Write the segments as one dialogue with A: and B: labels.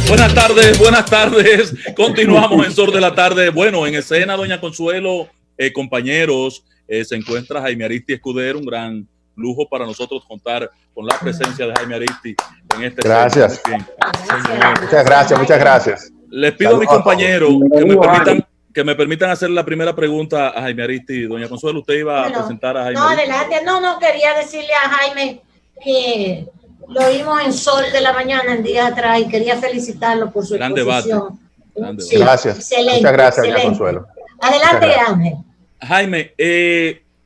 A: Buenas tardes. Continuamos en Sol de la Tarde. Bueno, en escena, doña Consuelo, compañeros, se encuentra Jaime Aristi Escudero, un gran lujo para nosotros contar con la presencia de Jaime Aristi en este
B: Gracias. Muchas gracias.
A: Les pido a mis compañeros que me permitan hacer la primera pregunta a Jaime Aristi. Doña Consuelo, usted iba a presentar a Jaime
C: No,
A: Aristi.
C: adelante. No, quería decirle a Jaime que lo vimos en Sol de la Mañana en días atrás y quería felicitarlo por su exposición.
B: Sí, gracias.
C: Excelente,
B: muchas gracias,
C: excelente.
B: Consuelo.
C: Adelante, Ángel.
A: Jaime,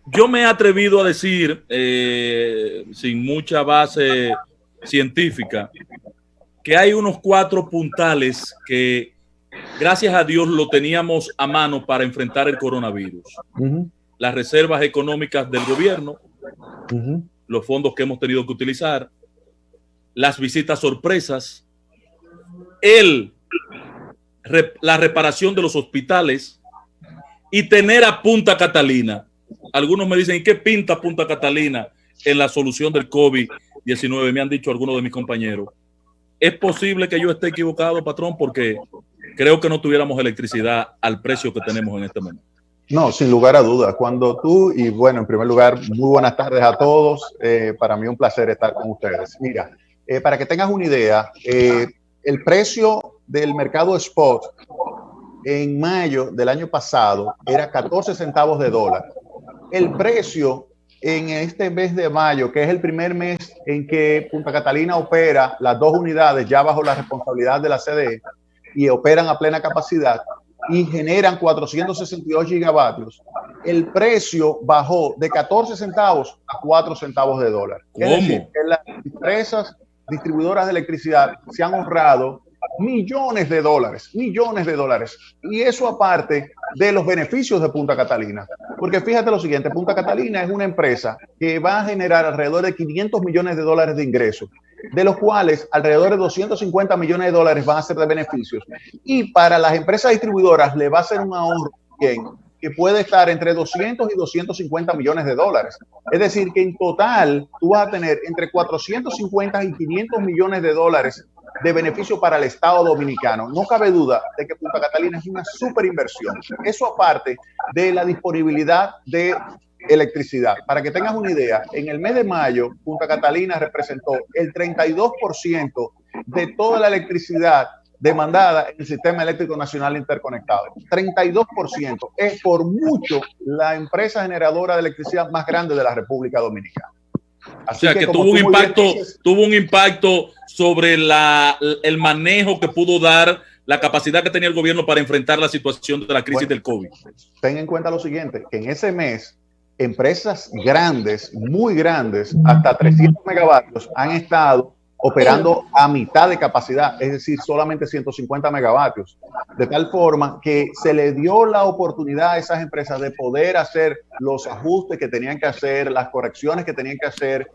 A: yo me he atrevido a decir, sin mucha base científica, que hay unos 4 puntales que, gracias a Dios, lo teníamos a mano para enfrentar el coronavirus. Las reservas económicas del gobierno, los fondos que hemos tenido que utilizar, las visitas sorpresas, la reparación de los hospitales y tener a Punta Catalina. Algunos me dicen, ¿y qué pinta Punta Catalina en la solución del COVID-19? Me han dicho algunos de mis compañeros. Es posible que yo esté equivocado, patrón, porque creo que no tuviéramos electricidad al precio que tenemos en este momento.
B: No, sin lugar a dudas. Cuando tú, y bueno, en primer lugar, muy buenas tardes a todos. Para mí un placer estar con ustedes. Mira, para que tengas una idea, el precio del mercado spot en mayo del año pasado era 14 centavos de dólar. El precio en este mes de mayo, que es el primer mes en que Punta Catalina opera las 2 unidades ya bajo la responsabilidad de la CDE y operan a plena capacidad y generan 462 gigavatios, el precio bajó de 14 centavos a 4 centavos de dólar.
A: ¿Cómo?
B: Es decir, que las empresas distribuidoras de electricidad se han ahorrado millones de dólares. Y eso aparte de los beneficios de Punta Catalina. Porque fíjate lo siguiente, Punta Catalina es una empresa que va a generar alrededor de 500 millones de dólares de ingresos, de los cuales alrededor de 250 millones de dólares van a ser de beneficios. Y para las empresas distribuidoras le va a ser un ahorro bien, que puede estar entre 200 y 250 millones de dólares. Es decir, que en total tú vas a tener entre 450 y 500 millones de dólares de beneficio para el Estado Dominicano. No cabe duda de que Punta Catalina es una súper inversión. Eso aparte de la disponibilidad de electricidad. Para que tengas una idea, en el mes de mayo, Punta Catalina representó el 32% de toda la electricidad demandada en el Sistema Eléctrico Nacional Interconectado. 32%. Es por mucho la empresa generadora de electricidad más grande de la República Dominicana.
A: Así o sea, que tuvo un impacto sobre el manejo que pudo dar, la capacidad que tenía el gobierno para enfrentar la situación de la crisis del COVID.
B: Ten en cuenta lo siguiente, que en ese mes, empresas grandes, muy grandes, hasta 300 megavatios, han estado operando a mitad de capacidad, es decir, solamente 150 megavatios, de tal forma que se le dio la oportunidad a esas empresas de poder hacer los ajustes que tenían que hacer, las correcciones que tenían que hacer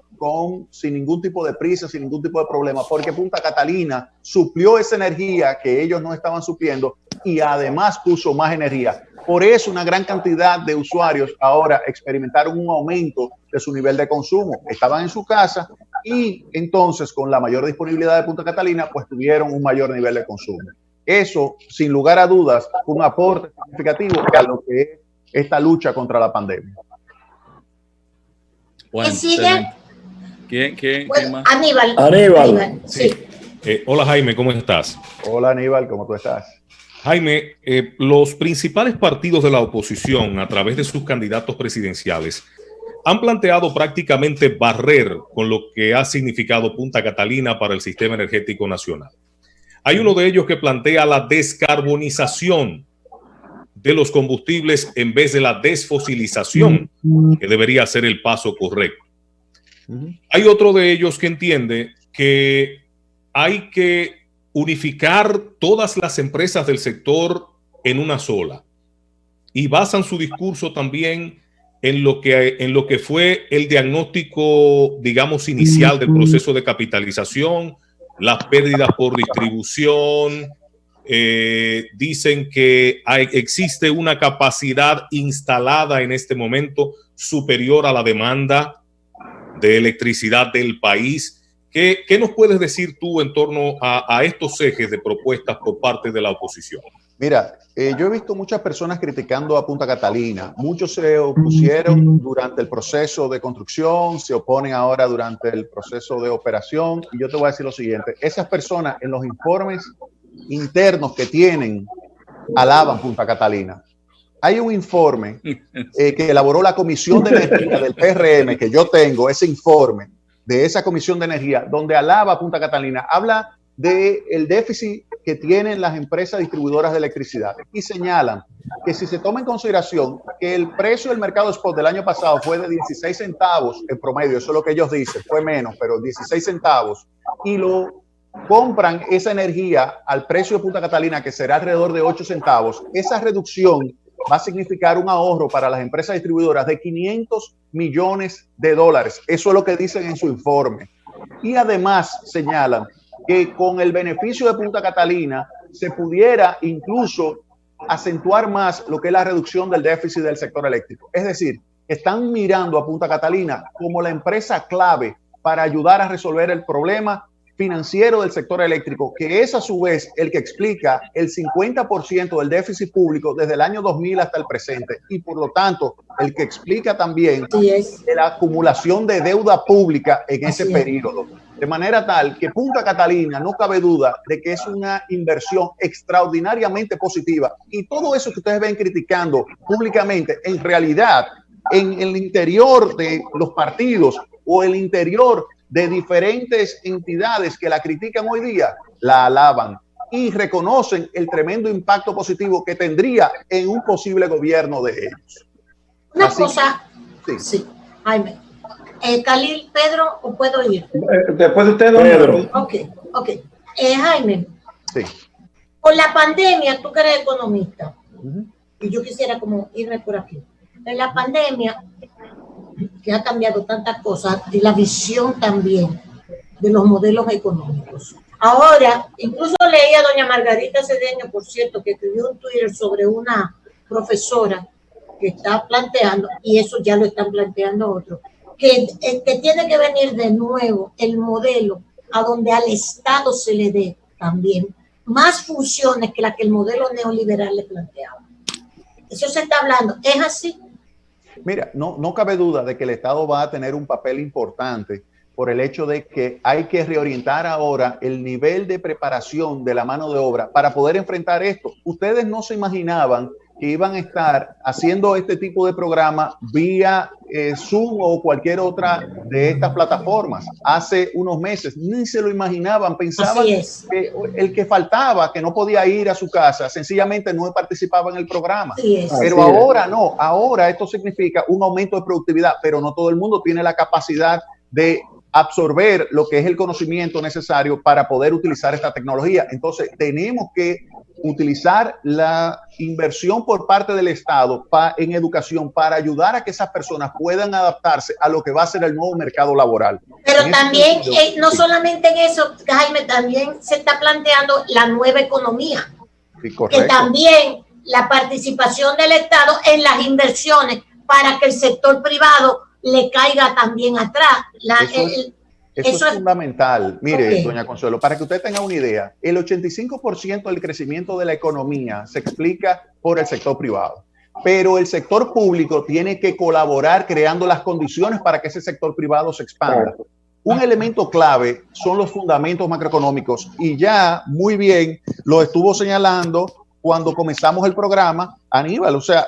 B: sin ningún tipo de prisa, sin ningún tipo de problema, porque Punta Catalina suplió esa energía que ellos no estaban supliendo y además puso más energía. Por eso una gran cantidad de usuarios ahora experimentaron un aumento de su nivel de consumo. Estaban en su casa y entonces con la mayor disponibilidad de Punta Catalina, pues tuvieron un mayor nivel de consumo. Eso, sin lugar a dudas, fue un aporte significativo a lo que es esta lucha contra la pandemia.
A: Bueno,
C: sigue?
A: ¿Quién más?
C: Aníbal. Sí.
D: Hola Jaime, ¿cómo estás?
B: Hola Aníbal, ¿cómo tú estás?
D: Jaime, los principales partidos de la oposición, a través de sus candidatos presidenciales, han planteado prácticamente barrer con lo que ha significado Punta Catalina para el sistema energético nacional. Hay uno de ellos que plantea la descarbonización de los combustibles en vez de la desfosilización, que debería ser el paso correcto. Hay otro de ellos que entiende que hay que unificar todas las empresas del sector en una sola y basan su discurso también en lo que fue el diagnóstico, digamos, inicial del proceso de capitalización, las pérdidas por distribución. Dicen que existe una capacidad instalada en este momento superior a la demanda de electricidad del país, ¿Qué nos puedes decir tú en torno a estos ejes de propuestas por parte de la oposición?
B: Mira, yo he visto muchas personas criticando a Punta Catalina. Muchos se opusieron durante el proceso de construcción, se oponen ahora durante el proceso de operación. Y yo te voy a decir lo siguiente, esas personas en los informes internos que tienen alaban Punta Catalina. Hay un informe que elaboró la Comisión de Energía del PRM, que yo tengo ese informe de esa Comisión de Energía, donde alaba Punta Catalina, habla del déficit que tienen las empresas distribuidoras de electricidad y señalan que si se toma en consideración que el precio del mercado spot del año pasado fue de 16 centavos en promedio, eso es lo que ellos dicen, fue menos, pero 16 centavos, y lo compran esa energía al precio de Punta Catalina, que será alrededor de 8 centavos, esa reducción va a significar un ahorro para las empresas distribuidoras de $500 millones. Eso es lo que dicen en su informe. Y además señalan que con el beneficio de Punta Catalina se pudiera incluso acentuar más lo que es la reducción del déficit del sector eléctrico. Es decir, están mirando a Punta Catalina como la empresa clave para ayudar a resolver el problema financiero del sector eléctrico, que es a su vez el que explica el 50% del déficit público desde el año 2000 hasta el presente, y por lo tanto el que explica también la acumulación de deuda pública en ese periodo. De manera tal que Punta Catalina, no cabe duda de que es una inversión extraordinariamente positiva, y todo eso que ustedes ven criticando públicamente, en realidad en el interior de los partidos o el interior de diferentes entidades que la critican hoy día, la alaban y reconocen el tremendo impacto positivo que tendría en un posible gobierno de ellos.
C: Una cosa, sí, Jaime. Khalil, Pedro, ¿o puedo ir?
E: Después de usted, don Pedro.
C: Ok. Jaime,
B: sí.
C: Con la pandemia, tú que eres economista, y yo quisiera como irme por aquí. En la pandemia, que ha cambiado tantas cosas, y la visión también de los modelos económicos. Ahora, incluso leí a doña Margarita Cedeño, por cierto, que escribió un Twitter sobre una profesora que está planteando, y eso ya lo están planteando otros, que tiene que venir de nuevo el modelo a donde al Estado se le dé también más funciones que las que el modelo neoliberal le planteaba. Eso se está hablando. ¿Es así?
B: Mira, no cabe duda de que el Estado va a tener un papel importante por el hecho de que hay que reorientar ahora el nivel de preparación de la mano de obra para poder enfrentar esto. Ustedes no se imaginaban que iban a estar haciendo este tipo de programa vía Zoom o cualquier otra de estas plataformas. Hace unos meses ni se lo imaginaban, pensaban que el que faltaba, que no podía ir a su casa, sencillamente no participaba en el programa. Pero ahora no, ahora esto significa un aumento de productividad, pero no todo el mundo tiene la capacidad de absorber lo que es el conocimiento necesario para poder utilizar esta tecnología. Entonces tenemos que utilizar la inversión por parte del Estado en educación para ayudar a que esas personas puedan adaptarse a lo que va a ser el nuevo mercado laboral.
C: Pero también, no solamente en eso, Jaime, también se está planteando la nueva economía.
B: Sí, correcto.
C: Que también la participación del Estado en las inversiones para que el sector privado le caiga también atrás.
B: Eso es fundamental. Mire, doña Consuelo, para que usted tenga una idea, el 85% del crecimiento de la economía se explica por el sector privado, pero el sector público tiene que colaborar creando las condiciones para que ese sector privado se expanda. Un elemento clave son los fundamentos macroeconómicos, y ya muy bien lo estuvo señalando cuando comenzamos el programa Aníbal, o sea,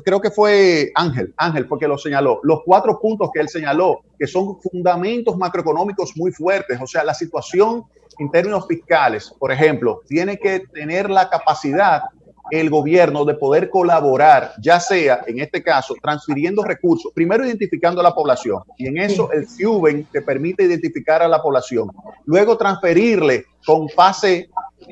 B: creo que fue Ángel, porque lo señaló, los 4 puntos que él señaló, que son fundamentos macroeconómicos muy fuertes. O sea, la situación en términos fiscales, por ejemplo, tiene que tener la capacidad el gobierno de poder colaborar, ya sea, en este caso, transfiriendo recursos, primero identificando a la población, y en eso el FIUBEN te permite identificar a la población, luego transferirle con fase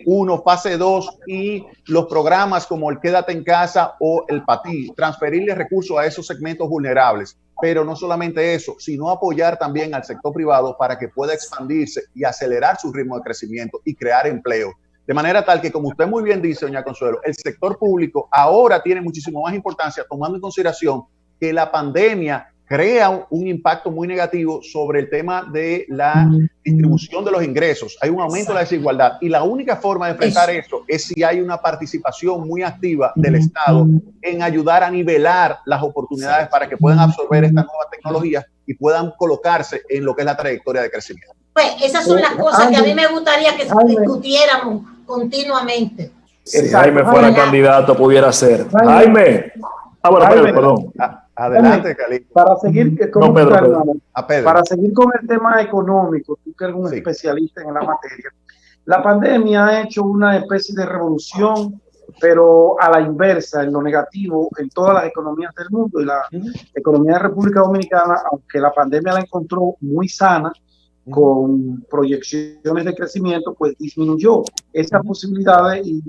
B: 1, fase 2 y los programas como el Quédate en Casa o el PATI, transferirle recursos a esos segmentos vulnerables. Pero no solamente eso, sino apoyar también al sector privado para que pueda expandirse y acelerar su ritmo de crecimiento y crear empleo. De manera tal que, como usted muy bien dice, doña Consuelo, el sector público ahora tiene muchísimo más importancia, tomando en consideración que la pandemia crea un impacto muy negativo sobre el tema de la distribución de los ingresos. Hay un aumento de la desigualdad y la única forma de enfrentar eso es si hay una participación muy activa del Estado en ayudar a nivelar las oportunidades para que puedan absorber estas nuevas tecnologías y puedan colocarse en lo que es la trayectoria de crecimiento.
C: Pues esas son las cosas que a mí me gustaría que discutiéramos continuamente.
F: Si Jaime fuera candidato, pudiera ser. Jaime. Bueno, Pedro, perdón.
B: Adelante, Cali.
G: Para seguir con
B: Pedro.
G: Para seguir con el tema económico, tú que eres un especialista en la materia, la pandemia ha hecho una especie de revolución, pero a la inversa, en lo negativo, en todas las economías del mundo. Y la economía de República Dominicana, aunque la pandemia la encontró muy sana, con proyecciones de crecimiento, pues disminuyó esas posibilidades y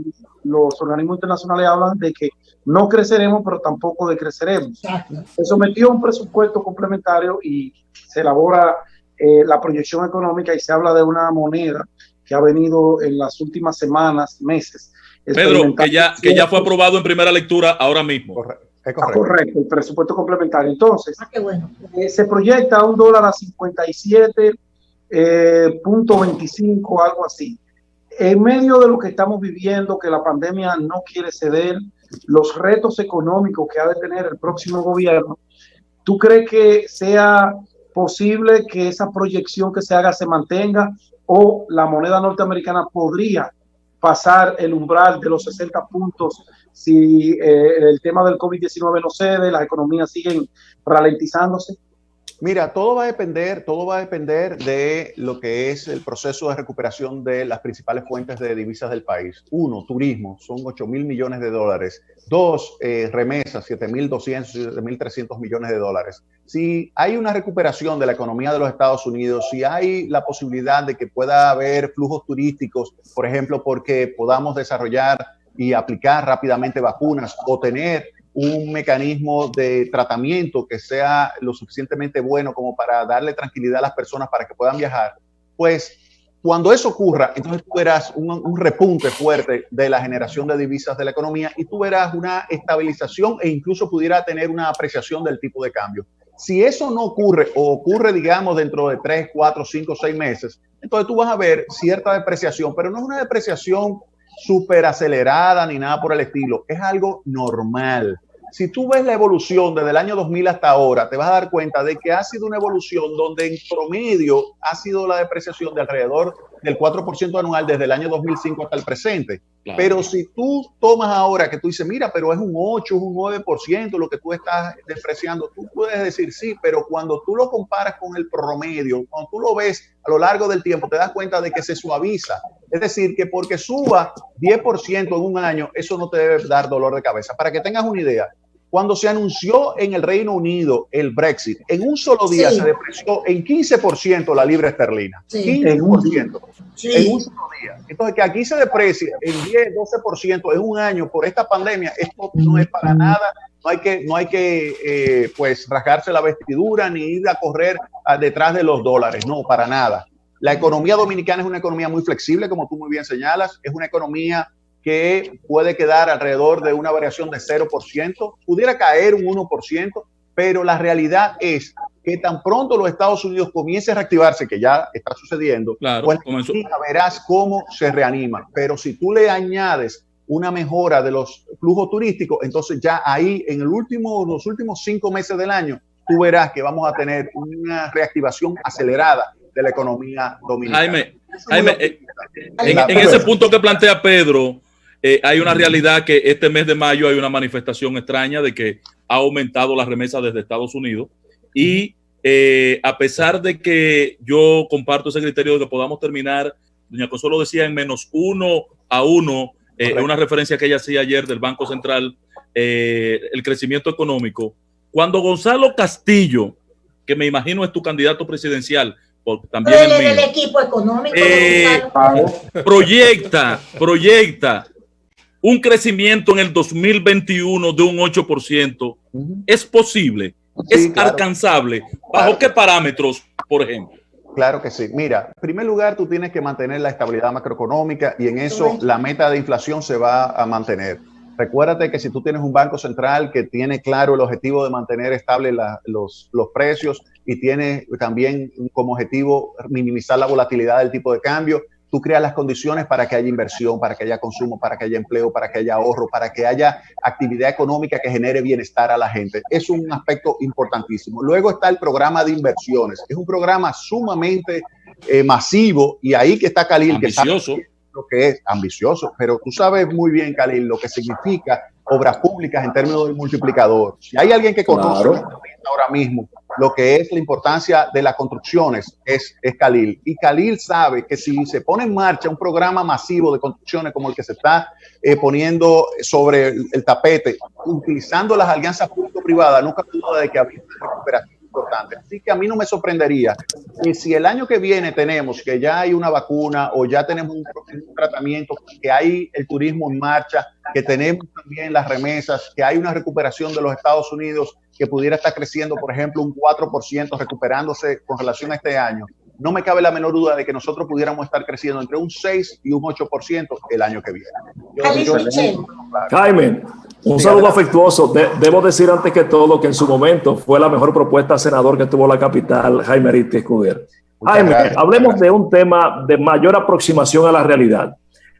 G: los organismos internacionales hablan de que no creceremos, pero tampoco decreceremos. Se sometió a un presupuesto complementario y se elabora la proyección económica y se habla de una moneda que ha venido en las últimas semanas, meses.
A: Pedro, que ya fue aprobado en primera lectura ahora mismo.
G: Correcto, el presupuesto complementario. Entonces,
C: qué bueno.
G: Se proyecta a $1 a 57.25, algo así. En medio de lo que estamos viviendo, que la pandemia no quiere ceder, los retos económicos que ha de tener el próximo gobierno, ¿tú crees que sea posible que esa proyección que se haga se mantenga o la moneda norteamericana podría pasar el umbral de los 60 puntos si el tema del COVID-19 no cede, las economías siguen ralentizándose?
B: Mira, todo va a depender de lo que es el proceso de recuperación de las principales fuentes de divisas del país. Uno, turismo, son 8.000 millones de dólares. Dos, remesas, 7.200, 7.300 millones de dólares. Si hay una recuperación de la economía de los Estados Unidos, si hay la posibilidad de que pueda haber flujos turísticos, por ejemplo, porque podamos desarrollar y aplicar rápidamente vacunas o tener un mecanismo de tratamiento que sea lo suficientemente bueno como para darle tranquilidad a las personas para que puedan viajar, pues cuando eso ocurra, entonces tú verás un repunte fuerte de la generación de divisas de la economía y tú verás una estabilización e incluso pudiera tener una apreciación del tipo de cambio. Si eso no ocurre o ocurre, digamos, dentro de 3, 4, 5, 6 meses, entonces tú vas a ver cierta depreciación, pero no es una depreciación súper acelerada ni nada por el estilo, es algo normal. Si tú ves la evolución desde el año 2000 hasta ahora, te vas a dar cuenta de que ha sido una evolución donde en promedio ha sido la depreciación de alrededor del 4% anual desde el año 2005 hasta el presente. Claro. Pero si tú tomas ahora que tú dices, mira, pero es un 8, es un 9% lo que tú estás depreciando, tú puedes decir sí, pero cuando tú lo comparas con el promedio, cuando tú lo ves a lo largo del tiempo, te das cuenta de que se suaviza. Es decir, que porque suba 10% en un año, eso no te debe dar dolor de cabeza. Para que tengas una idea, cuando se anunció en el Reino Unido el Brexit, en un solo día se depreció en 15% la libra esterlina. 15%. En un solo día. Entonces, que aquí se deprecie en 10, 12% en un año por esta pandemia, esto no es para nada. No hay que pues rasgarse la vestidura ni ir a correr detrás de los dólares. No, para nada. La economía dominicana es una economía muy flexible, como tú muy bien señalas. Es una economía que puede quedar alrededor de una variación de 0%, pudiera caer un 1%, pero la realidad es que tan pronto los Estados Unidos comience a reactivarse, que ya está sucediendo,
A: claro,
B: pues verás cómo se reanima. Pero si tú le añades una mejora de los flujos turísticos, entonces ya ahí en los últimos 5 meses del año, tú verás que vamos a tener una reactivación acelerada de la economía dominicana.
A: Jaime, en ese punto que plantea Pedro, hay una realidad que este mes de mayo hay una manifestación extraña de que ha aumentado las remesas desde Estados Unidos y a pesar de que yo comparto ese criterio de que podamos terminar, doña Consuelo decía en -1 una referencia que ella hacía ayer del Banco Central, el crecimiento económico. Cuando Gonzalo Castillo, que me imagino es tu candidato presidencial, también
C: el equipo económico,
A: proyecta un crecimiento en el 2021 de un 8%, ¿es posible? ¿Es alcanzable? ¿Bajo qué parámetros, por ejemplo?
B: Claro que sí. Mira, en primer lugar, tú tienes que mantener la estabilidad macroeconómica y en eso la meta de inflación se va a mantener. Recuérdate que si tú tienes un banco central que tiene claro el objetivo de mantener estables los precios y tiene también como objetivo minimizar la volatilidad del tipo de cambio, tú creas las condiciones para que haya inversión, para que haya consumo, para que haya empleo, para que haya ahorro, para que haya actividad económica que genere bienestar a la gente. Es un aspecto importantísimo. Luego está el programa de inversiones. Es un programa sumamente masivo y ahí que está Khalil,
A: ambicioso.
B: Que sabe lo que es ambicioso, pero tú sabes muy bien, Khalil, lo que significa obras públicas en términos del multiplicador. Si hay alguien que conoce ahora mismo lo que es la importancia de las construcciones, es Khalil. Y Khalil sabe que si se pone en marcha un programa masivo de construcciones como el que se está poniendo sobre el tapete, utilizando las alianzas público-privadas, nunca duda de que habría una recuperación importante. Así que a mí no me sorprendería que si el año que viene tenemos que ya hay una vacuna o ya tenemos un tratamiento, que hay el turismo en marcha, que tenemos también las remesas, que hay una recuperación de los Estados Unidos que pudiera estar creciendo, por ejemplo, un 4%, recuperándose con relación a este año, no me cabe la menor duda de que nosotros pudiéramos estar creciendo entre un 6 y un 8% el año que viene.
F: Jaime, un saludo afectuoso. Debo decir antes que todo que en su momento fue la mejor propuesta senador que tuvo la capital, Jaime Ariztí Escudero. Jaime, hablemos de un tema de mayor aproximación a la realidad.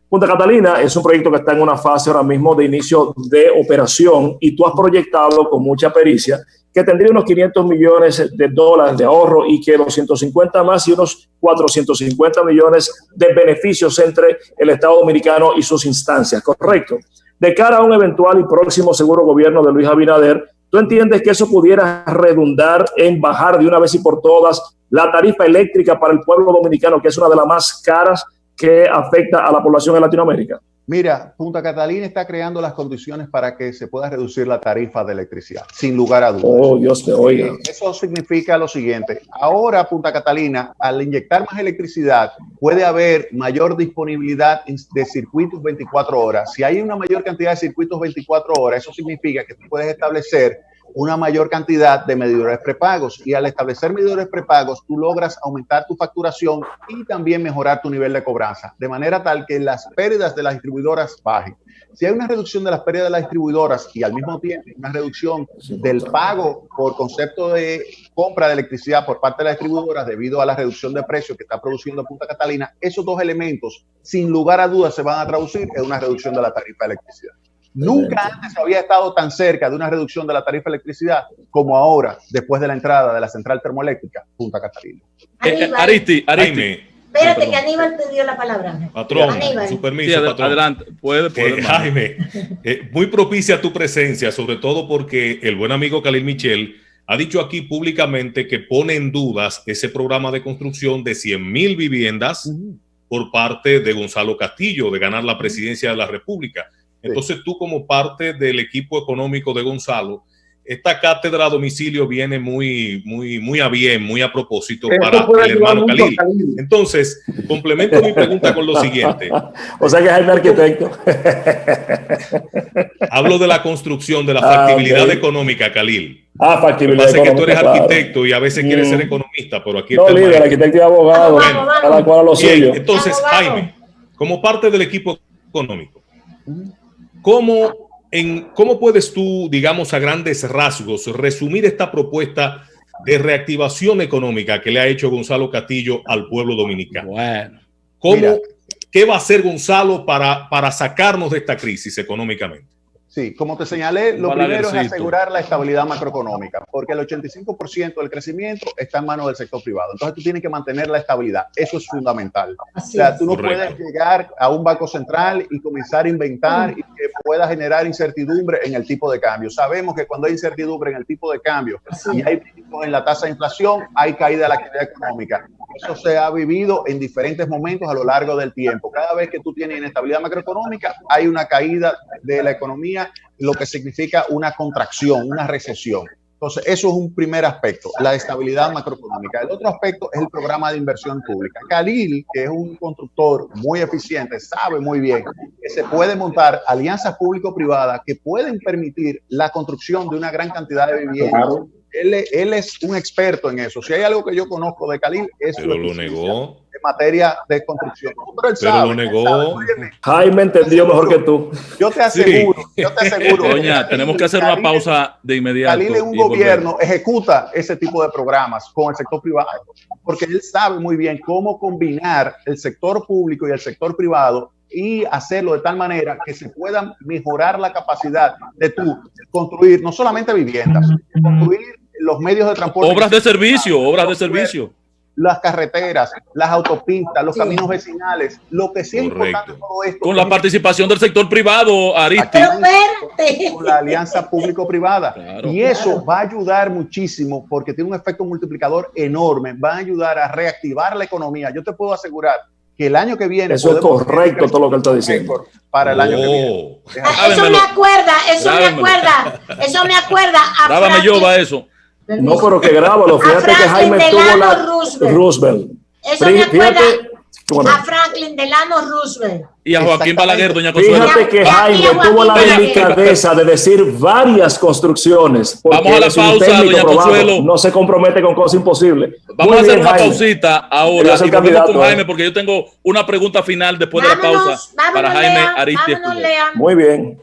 F: Punta Catalina es un proyecto que está en una fase ahora mismo de inicio de operación y tú has proyectado con mucha pericia que tendría unos 500 millones de dólares de ahorro y que 250 más y unos 450 millones de beneficios entre el Estado Dominicano y sus instancias, ¿correcto? De cara a un eventual y próximo seguro gobierno de Luis Abinader, ¿tú entiendes que eso pudiera redundar en bajar de una vez y por todas la tarifa eléctrica para el pueblo dominicano, que es una de las más caras que afecta a la población de Latinoamérica?
B: Mira, Punta Catalina está creando las condiciones para que se pueda reducir la tarifa de electricidad, sin lugar a dudas.
F: Oh, Dios te oiga.
B: Eso significa lo siguiente. Ahora, Punta Catalina, al inyectar más electricidad, puede haber mayor disponibilidad de circuitos 24 horas. Si hay una mayor cantidad de circuitos 24 horas, eso significa que tú puedes establecer una mayor cantidad de medidores prepagos, y al establecer medidores prepagos tú logras aumentar tu facturación y también mejorar tu nivel de cobranza, de manera tal que las pérdidas de las distribuidoras bajen. Si hay una reducción de las pérdidas de las distribuidoras y al mismo tiempo una reducción del pago por concepto de compra de electricidad por parte de las distribuidoras debido a la reducción de precios que está produciendo Punta Catalina, esos dos elementos sin lugar a dudas se van a traducir en una reducción de la tarifa de electricidad. Nunca antes había estado tan cerca de una reducción de la tarifa de electricidad como ahora, después de la entrada de la central termoeléctrica Punta Catalina.
A: Aristi.
C: Espérate, que Aníbal te dio la palabra.
D: Patrón,
C: Aníbal.
D: su permiso,
A: Sí,
D: patrón.
A: adelante, puede
D: Jaime, muy propicia tu presencia, sobre todo porque el buen amigo Khalil Michel ha dicho aquí públicamente que pone en dudas ese programa de construcción de 100,000 viviendas por parte de Gonzalo Castillo, de ganar la presidencia de la República. Entonces tú, como parte del equipo económico de Gonzalo, esta cátedra a domicilio viene muy a bien, muy a propósito para el hermano Khalil. Entonces, complemento mi pregunta con lo siguiente.
F: O sea que Jaime arquitecto.
D: Hablo de la construcción, de la factibilidad económica, Khalil.
F: Factibilidad
D: económica. Que tú eres arquitecto, claro, y a veces quieres ser economista, pero aquí
F: no, líder, arquitecto y abogado. Cada cual a lo suyo.
D: Entonces, Jaime, como parte del equipo económico, ¿cómo puedes tú, digamos, a grandes rasgos, resumir esta propuesta de reactivación económica que le ha hecho Gonzalo Castillo al pueblo dominicano?
A: Bueno,
D: ¿Qué va a hacer Gonzalo para sacarnos de esta crisis económicamente?
B: Sí, como te señalé, lo primero es asegurar la estabilidad macroeconómica, porque el 85% del crecimiento está en manos del sector privado. Entonces tú tienes que mantener la estabilidad. Eso es fundamental.
C: Así
B: o sea, tú no
D: correcto.
B: puedes llegar a un banco central y comenzar a inventar y que pueda generar incertidumbre en el tipo de cambio. Sabemos que cuando hay incertidumbre en el tipo de cambio y hay picos en la tasa de inflación, hay caída de la actividad económica. Eso se ha vivido en diferentes momentos a lo largo del tiempo. Cada vez que tú tienes inestabilidad macroeconómica, hay una caída de la economía, lo que significa una contracción, una recesión. Entonces, eso es un primer aspecto, la estabilidad macroeconómica. El otro aspecto es el programa de inversión pública. Khalil, que es un constructor muy eficiente, sabe muy bien que se puede montar alianzas público-privadas que pueden permitir la construcción de una gran cantidad de viviendas. Claro. Él es un experto en eso. Si hay algo que yo conozco de Khalil, es
D: pero lo negó.
B: materia de construcción. Pero él
D: Pero
B: sabe,
D: lo negó.
B: él sabe. Óyeme,
F: Jaime entendió mejor que tú.
B: yo te aseguro.
A: Doña, tenemos que hacer una pausa de inmediato.
B: Khalil en un gobierno ejecuta ese tipo de programas con el sector privado, porque él sabe muy bien cómo combinar el sector público y el sector privado y hacerlo de tal manera que se pueda mejorar la capacidad de tú construir no solamente viviendas, construir los medios de transporte.
A: Obras de servicio.
B: Las carreteras, las autopistas, los caminos vecinales, lo que sí es importante de todo esto.
A: Con la participación del sector privado, Aristi.
C: Pero espérate.
B: Con la alianza público-privada.
A: Claro.
B: Y eso va a ayudar muchísimo porque tiene un efecto multiplicador enorme. Va a ayudar a reactivar la economía. Yo te puedo asegurar que el año que viene...
F: Eso es correcto todo lo que él está diciendo.
B: Para el año que viene.
C: Eso me acuerda a
A: Grábame yo, va eso.
F: No, pero que grábalo. Fíjate que Jaime tuvo la Roosevelt.
C: Eso me acuerda
F: Bueno,
C: a Franklin Delano Roosevelt.
A: Y a Joaquín Balaguer, doña Consuelo.
F: fíjate que Jaime tuvo la delicadeza de decir varias construcciones.
A: Vamos a la
F: es un
A: pausa,
F: técnico
A: doña
F: probado,
A: Consuelo.
F: no se compromete con cosas imposibles.
A: Vamos a hacer una
F: Jaime.
A: pausita ahora
F: Él es el
A: y volvemos
F: candidato,
A: con Jaime porque yo tengo una pregunta final después de la
C: Vámonos,
A: pausa para
C: vámonos,
A: Jaime
C: Lea,
A: Aristi
C: vámonos,
A: Escudero.
C: Lea.
F: Muy bien.